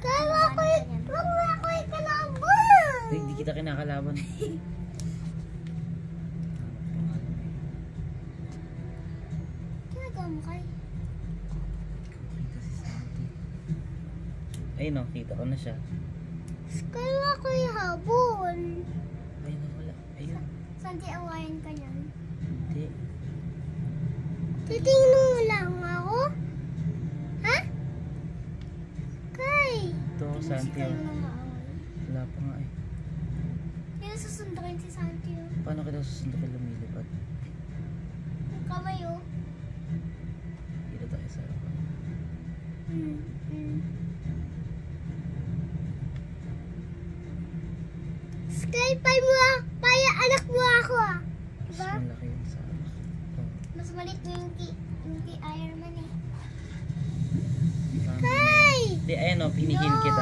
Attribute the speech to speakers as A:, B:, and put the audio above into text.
A: Kala ko yung kalaban.
B: Hindi kita kinakalaban.
A: Ginagawa mo kayo?
B: Ayun o, kita ko na siya.
A: Kala ko yung habol.
B: Ayun o, wala. Ayun.
A: Santi, awayan ka niyan.
B: Hindi.
A: Titingnan mo lang ako? Ha? Kay?
B: Ito, Santi o. Wala pa nga eh.
A: Kaya susundukin si Santi o.
B: Paano kita susundukin lumilipad?
A: Ang kamay o.
B: Dito tayo sa harapan.
A: Sky, paya anak mo ako ah.
B: Mas
A: Diba?
B: malaki yun sa anak. Oh.
A: Mas malit yung kay Iron Man eh.
B: Paano?
A: Kay!
B: Hindi, ayan o, pinihil kita.